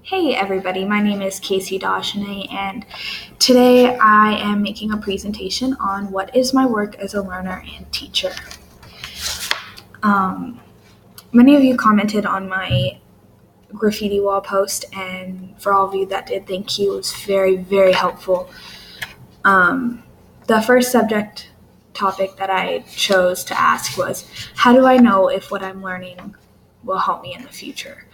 Hey everybody, my name is Kasey Dagenais, and today I am making a presentation on what is my work as a learner and teacher. Many of you commented on my graffiti wall post, and for all of you that did, thank you. It was very, very helpful. The first topic that I chose to ask was, how do I know if what I'm learning will help me in the future?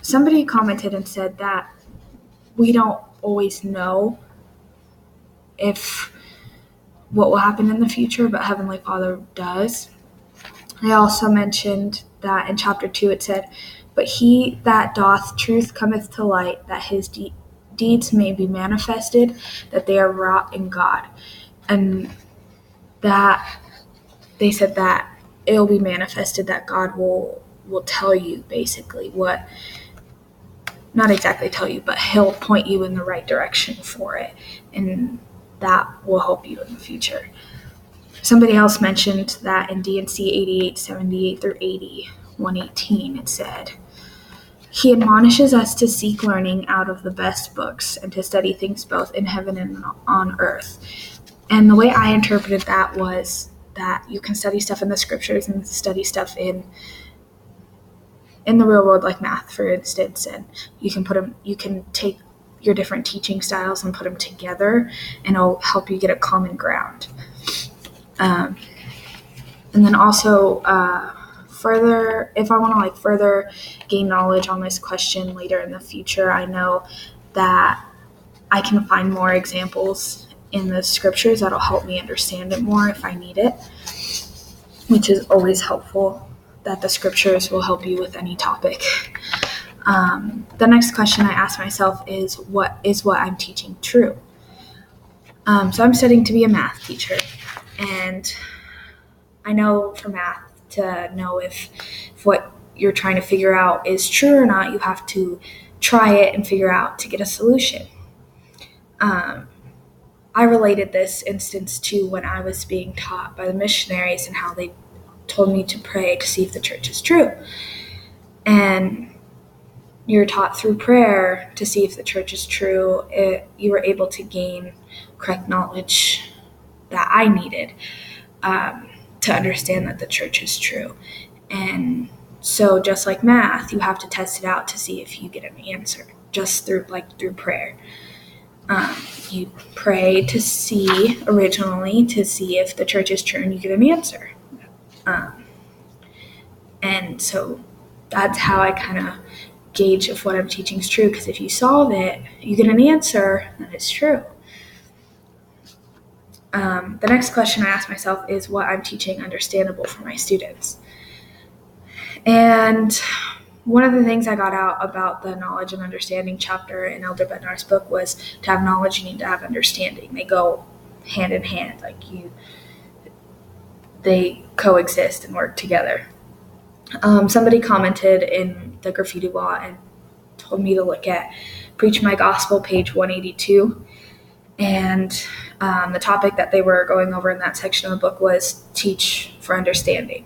Somebody commented and said that we don't always know if what will happen in the future, but Heavenly Father does. I also mentioned that in chapter 2 it said, "But he that doth truth cometh to light, that his deeds may be manifested, that they are wrought in God." And that they said that it'll be manifested, that God will tell you basically what, not exactly tell you, but he'll point you in the right direction for it, and that will help you in the future. Somebody else mentioned that in D&C 8878 through 118, it said, "He admonishes us to seek learning out of the best books and to study things both in heaven and on earth." And the way I interpreted that was that you can study stuff in the scriptures and study stuff in the real world, like math, for instance, and you can take your different teaching styles and put them together, and it'll help you get a common ground. And then also, if I want to further gain knowledge on this question later in the future, I know that I can find more examples in the scriptures that'll help me understand it more if I need it, which is always helpful, that the scriptures will help you with any topic. The next question I ask myself is, what I'm teaching true? So I'm studying to be a math teacher, and I know for math, to know if what you're trying to figure out is true or not, you have to try it and figure out to get a solution. I related this instance to when I was being taught by the missionaries and how they told me to pray to see if the church is true. And you're taught through prayer to see if the church is true. You were able to gain correct knowledge that I needed to understand that the church is true. And so just like math, you have to test it out to see if you get an answer, just through prayer. You pray to see if the church is true, and you get an answer. And so that's how I kind of gauge if what I'm teaching is true, because if you solve it, you get an answer that is true. The next question I ask myself is, what I'm teaching understandable for my students? And one of the things I got out about the knowledge and understanding chapter in Elder Bednar's book was, to have knowledge, you need to have understanding. They go hand in hand, they coexist and work together. Somebody commented in the graffiti wall and told me to look at Preach My Gospel, page 182. And the topic that they were going over in that section of the book was teach for understanding.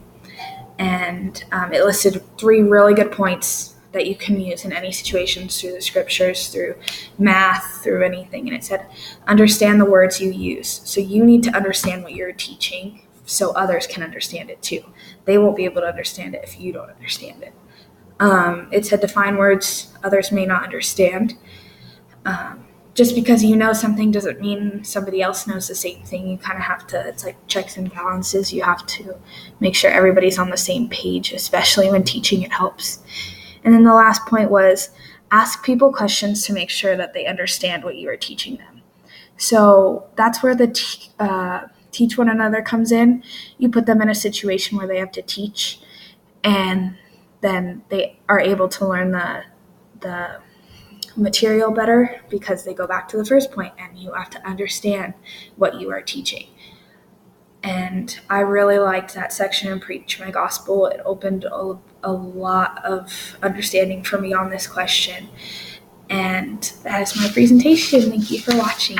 And it listed 3 really good points that you can use in any situations, through the scriptures, through math, through anything. And it said, understand the words you use. So you need to understand what you're teaching so others can understand it too. They won't be able to understand it if you don't understand it. It said, define words others may not understand. Just because you know something doesn't mean somebody else knows the same thing. You kind of have to, it's like checks and balances. You have to make sure everybody's on the same page, especially when teaching, it helps. And then the last point was, ask people questions to make sure that they understand what you are teaching them. So that's where the teach one another comes in. You put them in a situation where they have to teach, and then they are able to learn the material better, because they go back to the first point, and you have to understand what you are teaching. And I really liked that section in Preach My Gospel. It opened a lot of understanding for me on this question. And that is my presentation. Thank you for watching.